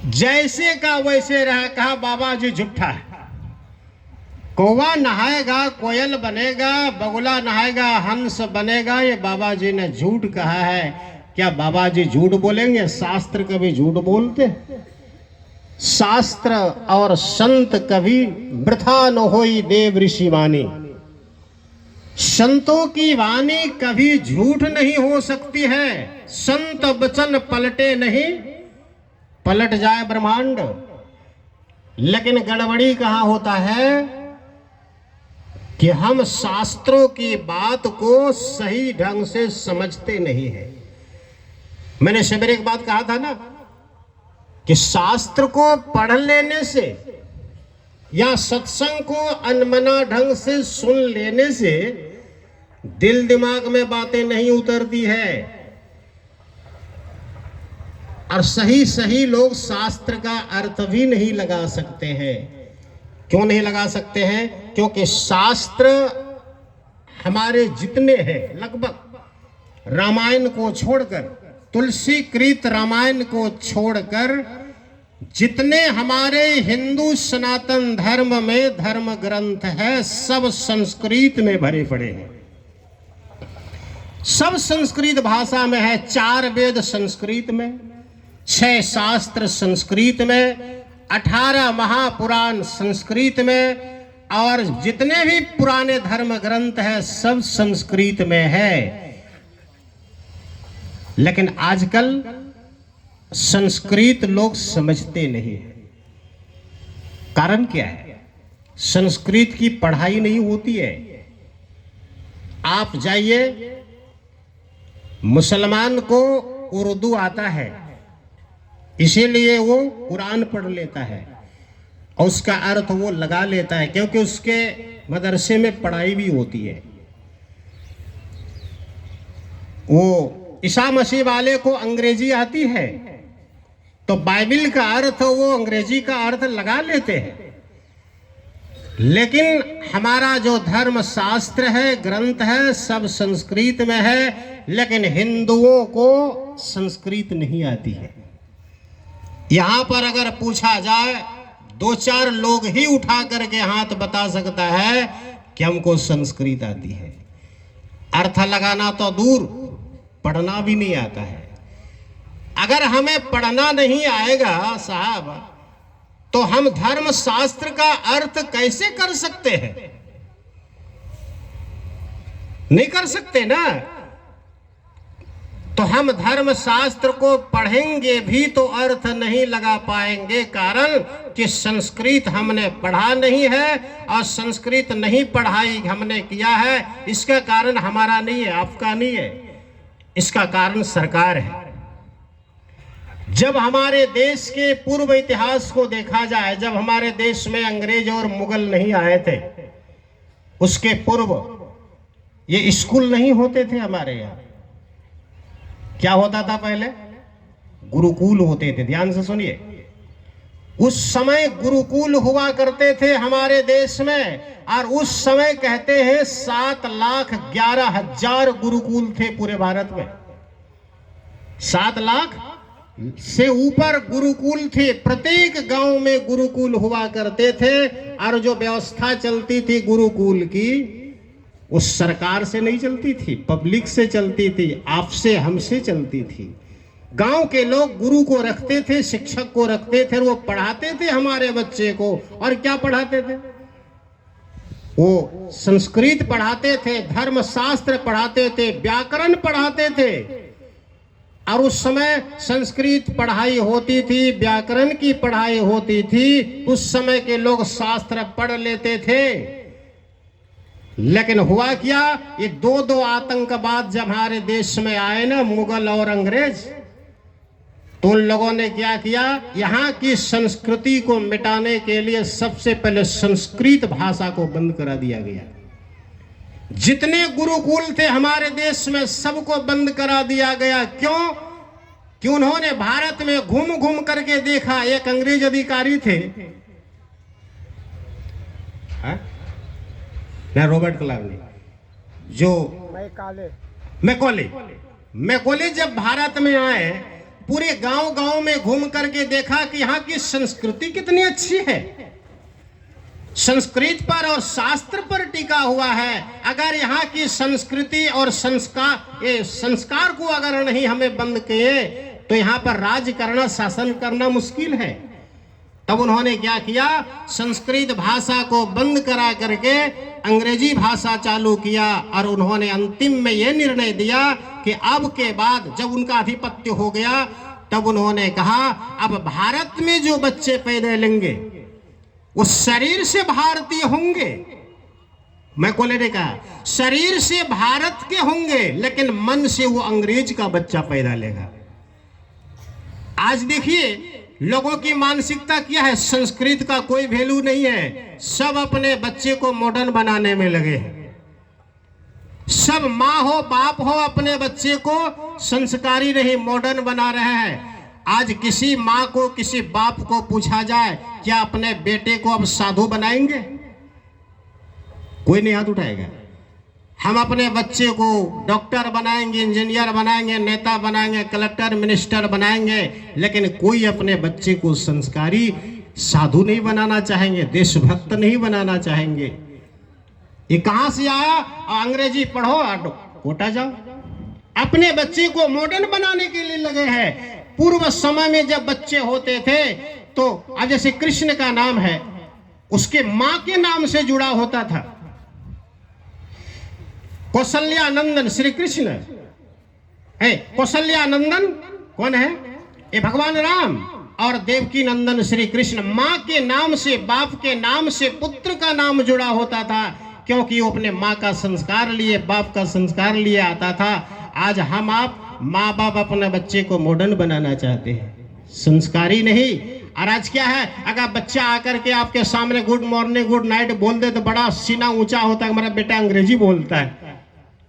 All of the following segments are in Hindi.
जैसे का वैसे रहा, कहा बाबा जी झूठा है। कौवा नहाएगा कोयल बनेगा, बगुला नहाएगा हंस बनेगा, ये बाबा जी ने झूठ कहा है। क्या बाबा जी झूठ बोलेंगे? शास्त्र कभी झूठ बोलते? शास्त्र और संत कभी वृथा न होई देव ऋषि वाणी। संतों की वाणी कभी झूठ नहीं हो सकती है। संत वचन पलटे नहीं, पलट जाए ब्रह्मांड। लेकिन गड़बड़ी कहां होता है कि हम शास्त्रों की बात को सही ढंग से समझते नहीं है। मैंने सवेरे एक बात कहा था ना कि शास्त्र को पढ़ लेने से या सत्संग को अनमना ढंग से सुन लेने से दिल दिमाग में बातें नहीं उतरती है। और सही सही लोग शास्त्र का अर्थ भी नहीं लगा सकते हैं। क्यों नहीं लगा सकते हैं? क्योंकि शास्त्र हमारे जितने हैं, लगभग रामायण को छोड़कर, तुलसी कृत रामायण को छोड़कर जितने हमारे हिंदू सनातन धर्म में धर्म ग्रंथ है, सब संस्कृत में भरे पड़े हैं। सब संस्कृत भाषा में है। 4 वेद संस्कृत में, 6 शास्त्र संस्कृत में, 18 महापुराण संस्कृत में, और जितने भी पुराने धर्म ग्रंथ हैं सब संस्कृत में है। लेकिन आजकल संस्कृत लोग समझते नहीं है। कारण क्या है? संस्कृत की पढ़ाई नहीं होती है। आप जाइए, मुसलमान को उर्दू आता है, इसीलिए वो कुरान पढ़ लेता है और उसका अर्थ वो लगा लेता है, क्योंकि उसके मदरसे में पढ़ाई भी होती है। वो ईसा मसीह वाले को अंग्रेजी आती है तो बाइबिल का अर्थ वो अंग्रेजी का अर्थ लगा लेते हैं। लेकिन हमारा जो धर्म शास्त्र है, ग्रंथ है, सब संस्कृत में है। लेकिन हिंदुओं को संस्कृत नहीं आती है। यहां पर अगर पूछा जाए, 2-4 लोग ही उठा करके हाथ बता सकता है कि हमको संस्कृत आती है। अर्थ लगाना तो दूर, पढ़ना भी नहीं आता है। अगर हमें पढ़ना नहीं आएगा साहब, तो हम धर्म शास्त्र का अर्थ कैसे कर सकते हैं? नहीं कर सकते ना। तो हम धर्म शास्त्र को पढ़ेंगे भी तो अर्थ नहीं लगा पाएंगे। कारण कि संस्कृत हमने पढ़ा नहीं है, और संस्कृत नहीं पढ़ाई हमने किया है। इसका कारण हमारा नहीं है, आपका नहीं है, इसका कारण सरकार है। जब हमारे देश के पूर्व इतिहास को देखा जाए, जब हमारे देश में अंग्रेज और मुगल नहीं आए थे, उसके पूर्व ये स्कूल नहीं होते थे हमारे यहाँ। क्या होता था पहले? गुरुकुल होते थे। ध्यान से सुनिए, उस समय गुरुकुल हुआ करते थे हमारे देश में। और उस समय कहते हैं 7,11,000 गुरुकुल थे पूरे भारत में। 7 लाख से ऊपर गुरुकुल थे। प्रत्येक गांव में गुरुकुल हुआ करते थे। और जो व्यवस्था चलती थी गुरुकुल की, उस सरकार से नहीं चलती थी, पब्लिक से चलती थी, आपसे हमसे चलती थी। गांव के लोग गुरु को रखते थे, शिक्षक को रखते थे, वो पढ़ाते थे हमारे बच्चे को। और क्या पढ़ाते थे? वो संस्कृत पढ़ाते थे, धर्मशास्त्र पढ़ाते थे, व्याकरण पढ़ाते थे। और उस समय संस्कृत पढ़ाई होती थी, व्याकरण की पढ़ाई होती थी। उस समय के लोग शास्त्र पढ़ लेते थे। लेकिन हुआ क्या, ये 2 आतंकवाद जब हमारे देश में आए ना, मुगल और अंग्रेज, तो उन लोगों ने क्या किया, यहाँ की संस्कृति को मिटाने के लिए सबसे पहले संस्कृत भाषा को बंद करा दिया गया। जितने गुरुकुल थे हमारे देश में सबको बंद करा दिया गया। क्यों? कि उन्होंने भारत में घूम घूम करके देखा। एक अंग्रेज अधिकारी थे, रॉबर्ट क्लाइव ने, जो मैकॉले जब भारत में आए पूरे गांव गांव में घूम करके देखा कि यहाँ की संस्कृति कितनी अच्छी है, संस्कृत पर और शास्त्र पर टिका हुआ है। अगर यहाँ की संस्कृति और संस्कार को अगर नहीं हमें बंद किए तो यहाँ पर राज करना, शासन करना मुश्किल है। तब उन्होंने क्या किया, संस्कृत भाषा को बंद करा करके अंग्रेजी भाषा चालू किया और उन्होंने अंतिम में यह निर्णय दिया कि अब के बाद जब उनका आधिपत्य हो गया तब उन्होंने कहा अब भारत में जो बच्चे पैदा लेंगे वो शरीर से भारतीय होंगे। मैं को लेने कहा शरीर से भारत के होंगे लेकिन मन से वो अंग्रेज का बच्चा पैदा लेगा। आज देखिए लोगों की मानसिकता क्या है, संस्कृत का कोई वैल्यू नहीं है, सब अपने बच्चे को मॉडर्न बनाने में लगे हैं। सब माँ हो बाप हो अपने बच्चे को संस्कारी नहीं मॉडर्न बना रहे हैं। आज किसी माँ को किसी बाप को पूछा जाए क्या अपने बेटे को अब साधु बनाएंगे, कोई नहीं हाथ उठाएगा। हम अपने बच्चे को डॉक्टर बनाएंगे, इंजीनियर बनाएंगे, नेता बनाएंगे, कलेक्टर मिनिस्टर बनाएंगे, लेकिन कोई अपने बच्चे को संस्कारी साधु नहीं बनाना चाहेंगे, देशभक्त नहीं बनाना चाहेंगे। ये कहां से आया, अंग्रेजी पढ़ो और कोटा जाओ। अपने बच्चे को मॉडर्न बनाने के लिए लगे हैं। पूर्व समय में जब बच्चे होते थे तो अब जैसे कृष्ण का नाम है उसके मां के नाम से जुड़ा होता था। कौशल्यानंदन श्री कृष्ण है, कौशल्यानंदन कौन है, ये भगवान राम, और देवकी नंदन श्री कृष्ण। माँ के नाम से, बाप के नाम से पुत्र का नाम जुड़ा होता था क्योंकि वो अपने माँ का संस्कार लिए, बाप का संस्कार लिए आता था। आज हम आप माँ बाप अपने बच्चे को मॉडर्न बनाना चाहते हैं, संस्कारी नहीं। और आज क्या है, अगर बच्चा आकर के आपके सामने गुड मॉर्निंग गुड नाइट बोल दे तो बड़ा सीना ऊंचा होता है, हमारा बेटा अंग्रेजी बोलता है,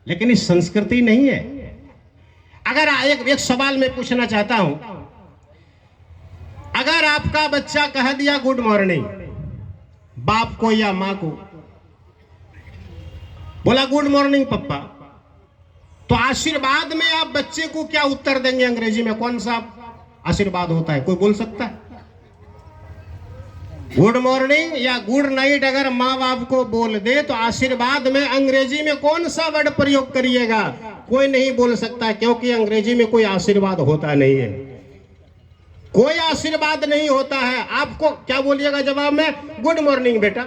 लेकिन इस संस्कृति नहीं है। अगर एक सवाल मैं पूछना चाहता हूं, अगर आपका बच्चा कह दिया गुड मॉर्निंग बाप को या मां को, बोला गुड मॉर्निंग पप्पा, तो आशीर्वाद में आप बच्चे को क्या उत्तर देंगे अंग्रेजी में, कौन सा आशीर्वाद होता है, कोई बोल सकता है? गुड मॉर्निंग या गुड नाइट अगर माँ बाप को बोल दे तो आशीर्वाद में अंग्रेजी में कौन सा वर्ड प्रयोग करिएगा, कोई नहीं बोल सकता, क्योंकि अंग्रेजी में कोई आशीर्वाद होता नहीं है, कोई आशीर्वाद नहीं होता है। आपको क्या बोलिएगा जवाब में, गुड मॉर्निंग बेटा,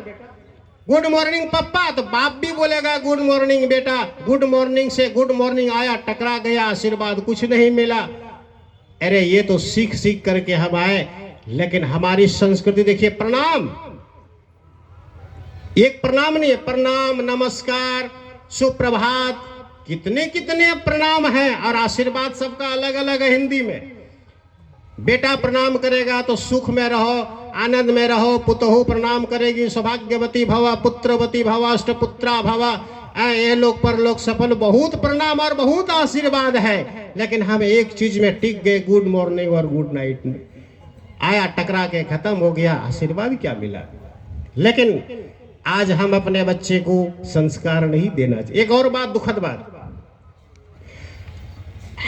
गुड मॉर्निंग पप्पा, तो बाप भी बोलेगा गुड मॉर्निंग बेटा। गुड मॉर्निंग से गुड मॉर्निंग आया, टकरा गया, आशीर्वाद कुछ नहीं मिला। अरे ये तो सीख सीख करके हम आए, लेकिन हमारी संस्कृति देखिए, प्रणाम, एक प्रणाम नहीं है, प्रणाम, नमस्कार, सुप्रभात, कितने कितने प्रणाम हैं, और आशीर्वाद सबका अलग अलग है। हिंदी में बेटा प्रणाम करेगा तो सुख में रहो, आनंद में रहो, पुतहु प्रणाम करेगी सौभाग्यवती भव, पुत्रवती भव, अष्टपुत्रा भव, ये लोग पर लोग सफल, बहुत प्रणाम और बहुत आशीर्वाद है। लेकिन हम एक चीज में टिक गए, गुड मॉर्निंग और गुड नाइट में, आया टकरा के खत्म हो गया, आशीर्वाद क्या मिला। लेकिन आज हम अपने बच्चे को संस्कार नहीं देना चाहिए। एक और बात, दुखद बात,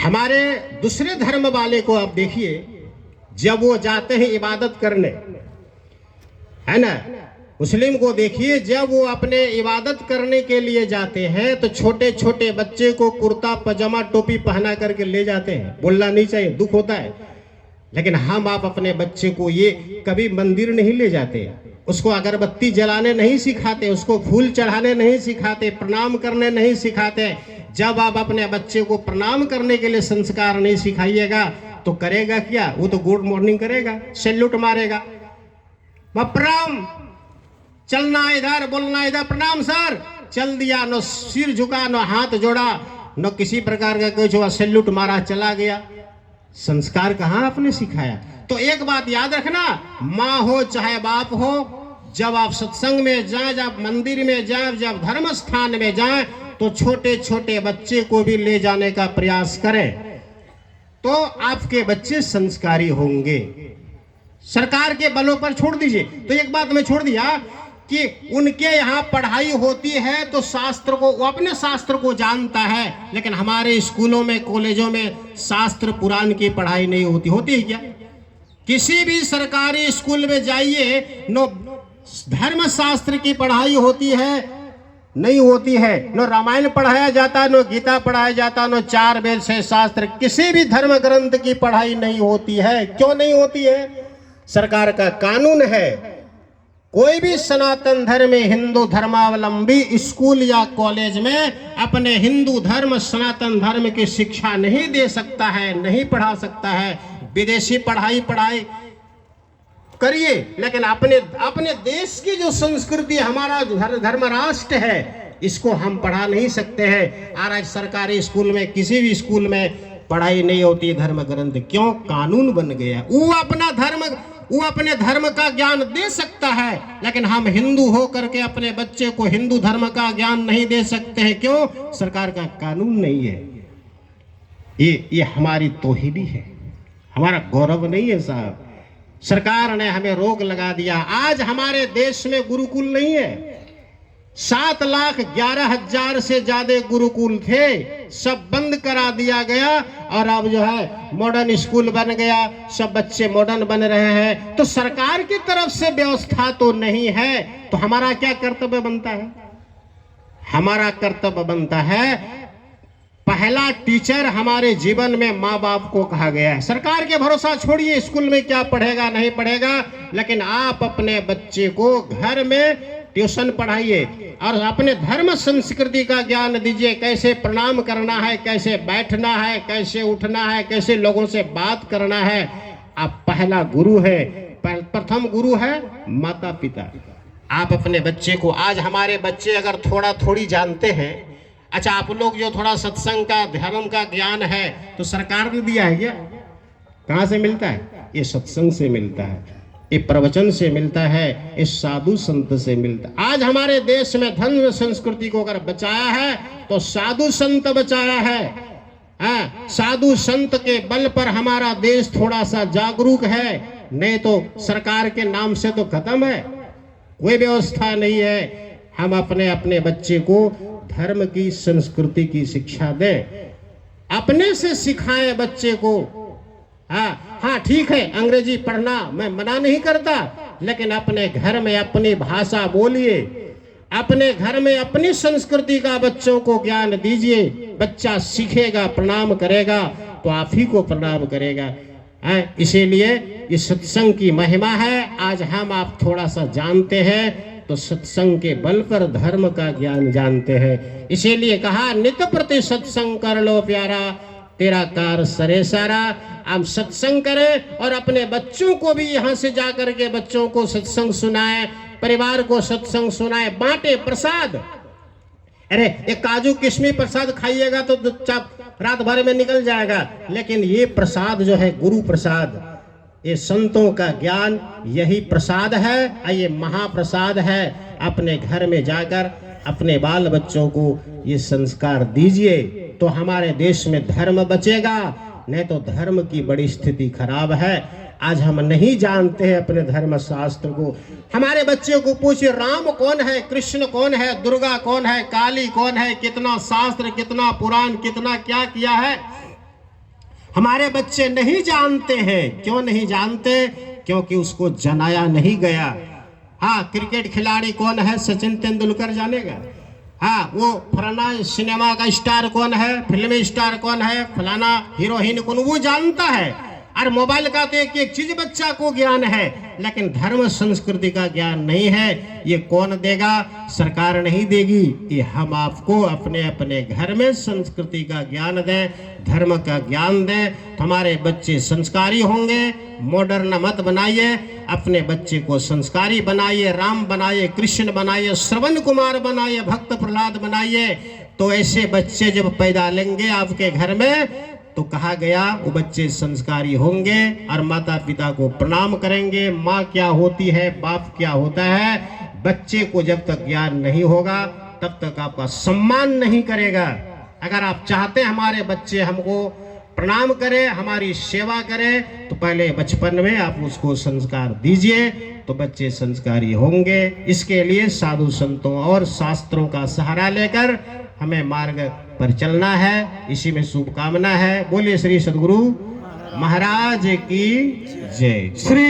हमारे दूसरे धर्म वाले को आप देखिए, जब वो जाते हैं इबादत करने, है ना, मुस्लिम को देखिए जब वो अपने इबादत करने के लिए जाते हैं तो छोटे छोटे बच्चे को कुर्ता पजामा टोपी पहना करके ले जाते हैं। बोलना नहीं चाहिए, दुख होता है, लेकिन हम आप अपने बच्चे को ये कभी मंदिर नहीं ले जाते, उसको अगरबत्ती जलाने नहीं सिखाते, उसको फूल चढ़ाने नहीं सिखाते, प्रणाम करने नहीं सिखाते। जब आप अपने बच्चे को प्रणाम करने के लिए संस्कार नहीं सिखाइएगा तो करेगा क्या, वो तो गुड मॉर्निंग करेगा, सैल्यूट मारेगा, प्रणाम, चलना इधर, बोलना इधर, प्रणाम सर, चल दिया, न सिर झुका, न हाथ जोड़ा, न किसी प्रकार का कुछ हुआ, सैल्यूट मारा, चला गया। संस्कार कहाँ आपने सिखाया? तो एक बात याद रखना, माँ हो चाहे बाप हो, जब आप सत्संग में जाए, जब मंदिर में जाए, जब धर्म स्थान में जाए, तो छोटे छोटे बच्चे को भी ले जाने का प्रयास करें, तो आपके बच्चे संस्कारी होंगे। सरकार के बलों पर छोड़ दीजिए। तो एक बात मैं छोड़ दिया, कि उनके यहाँ पढ़ाई होती है तो शास्त्र को, वो अपने शास्त्र को जानता है, लेकिन हमारे स्कूलों में कॉलेजों में शास्त्र पुराण की पढ़ाई नहीं होती। होती है क्या? किसी भी सरकारी स्कूल में जाइए, नो धर्म शास्त्र की पढ़ाई होती है? नहीं होती है। नो रामायण पढ़ाया जाता, नो गीता पढ़ाया जाता, नो 4 वेद 6 शास्त्र, किसी भी धर्म ग्रंथ की पढ़ाई नहीं होती है। क्यों नहीं होती है? सरकार का कानून है, कोई भी सनातन धर्म हिंदू धर्मावलंबी स्कूल या कॉलेज में अपने हिंदू धर्म सनातन धर्म की शिक्षा नहीं दे सकता है, नहीं पढ़ा सकता है। विदेशी पढ़ाई करिए, लेकिन अपने देश की जो संस्कृति, हमारा धर्म राष्ट्र है, इसको हम पढ़ा नहीं सकते हैं। और आज सरकारी स्कूल में, किसी भी स्कूल में पढ़ाई नहीं होती धर्म ग्रंथ। क्यों? कानून बन गया। वो अपने धर्म का ज्ञान दे सकता है, लेकिन हम हिंदू हो करके अपने बच्चे को हिंदू धर्म का ज्ञान नहीं दे सकते हैं। क्यों? सरकार का कानून नहीं है। ये हमारी तौहीदी है, हमारा गौरव नहीं है साहब। सरकार ने हमें रोक लगा दिया। आज हमारे देश में गुरुकुल नहीं है। 7,11,000 से ज्यादा गुरुकुल थे, सब बंद करा दिया गया। और अब जो है मॉडर्न स्कूल बन गया, सब बच्चे मॉडर्न बन रहे हैं। तो सरकार की तरफ से व्यवस्था तो नहीं है, तो हमारा क्या कर्तव्य बनता है? हमारा कर्तव्य बनता है, पहला टीचर हमारे जीवन में माँ बाप को कहा गया है। सरकार के भरोसा छोड़िए, स्कूल में क्या पढ़ेगा नहीं पढ़ेगा, लेकिन आप अपने बच्चे को घर में ट्यूशन पढ़ाइए और अपने धर्म संस्कृति का ज्ञान दीजिए। कैसे प्रणाम करना है, कैसे बैठना है, कैसे उठना है, कैसे लोगों से बात करना है। आप पहला गुरु है, प्रथम गुरु है माता पिता। आप अपने बच्चे को, आज हमारे बच्चे अगर थोड़ी जानते हैं, अच्छा आप लोग जो थोड़ा सत्संग का धर्म का ज्ञान है तो सरकार ने दिया है क्या? कहाँ से मिलता है? ये सत्संग से मिलता है, ये प्रवचन से मिलता है, इस साधु संत से मिलता है। आज हमारे देश में धर्म संस्कृति को अगर बचाया है तो साधु संत बचाया है। साधु संत के बल पर हमारा देश थोड़ा सा जागरूक है, नहीं तो सरकार के नाम से तो खत्म है, कोई व्यवस्था नहीं है। हम अपने बच्चे को धर्म की संस्कृति की शिक्षा दें, अपने से सिखाएं बच्चे को। हाँ ठीक है, अंग्रेजी पढ़ना मैं मना नहीं करता, लेकिन अपने घर में अपनी भाषा बोलिए, अपने घर में अपनी संस्कृति का बच्चों को ज्ञान दीजिए। बच्चा सीखेगा, प्रणाम करेगा तो आप ही को प्रणाम करेगा। इसीलिए ये सत्संग की महिमा है। आज हम आप थोड़ा सा जानते हैं तो सत्संग के बल पर धर्म का ज्ञान जानते हैं। इसीलिए कहा नित प्रति सत्संग कर लो प्यारा, तेरा कार सरे सारा। हम सत्संग करें और अपने बच्चों को भी यहाँ से जाकर के बच्चों को सत्संग सुनाएं, परिवार को सत्संग सुनाएं, बांटे प्रसाद। अरे ये काजू किशमिश प्रसाद खाइएगा तो रात भर में निकल जाएगा, लेकिन ये प्रसाद जो है गुरु प्रसाद, ये संतों का ज्ञान, यही प्रसाद है, ये महाप्रसाद है। अपने घर में जाकर अपने बाल बच्चों को ये संस्कार दीजिए तो हमारे देश में धर्म बचेगा, नहीं तो धर्म की बड़ी स्थिति खराब है। आज हम नहीं जानते हैं अपने धर्म शास्त्र को। हमारे बच्चों को पूछिए राम कौन है, कृष्ण कौन है, दुर्गा कौन है, काली कौन है, कितना शास्त्र, कितना पुराण, कितना क्या किया है, हमारे बच्चे नहीं जानते हैं। क्यों नहीं जानते? क्योंकि उसको जनाया नहीं गया। हाँ, क्रिकेट खिलाड़ी कौन है, सचिन तेंदुलकर जानेगा। हाँ, वो फलाना सिनेमा का स्टार कौन है, फिल्मी स्टार कौन है, फलाना हीरोइन कौन, वो जानता है। और मोबाइल का तो एक चीज बच्चा को ज्ञान है, लेकिन धर्म संस्कृति का ज्ञान नहीं है। ये कौन देगा? सरकार नहीं देगी। ये हम आपको अपने अपने घर में संस्कृति का ज्ञान दें, धर्म का ज्ञान दें, तो हमारे बच्चे संस्कारी होंगे। मॉडर्न मत बनाइए, अपने बच्चे को संस्कारी बनाइए, राम बनाइए, कृष्ण बनाइए, श्रवण कुमार बनाइए, भक्त प्रहलाद बनाइए। तो ऐसे बच्चे जब पैदा लेंगे आपके घर में तो कहा गया वो बच्चे संस्कारी होंगे और माता पिता को प्रणाम करेंगे। माँ क्या होती है, बाप क्या होता है, बच्चे को जब तक ज्ञान नहीं होगा तब तक आपका सम्मान नहीं करेगा। अगर आप चाहते हैं हमारे बच्चे हमको प्रणाम करे, हमारी सेवा करे, तो पहले बचपन में आप उसको संस्कार दीजिए, तो बच्चे संस्कारी होंगे। इसके लिए साधु संतों और शास्त्रों का सहारा लेकर हमें मार्ग पर चलना है। इसी में शुभकामना है। बोलिए श्री सद्गुरु महाराज की जय। श्री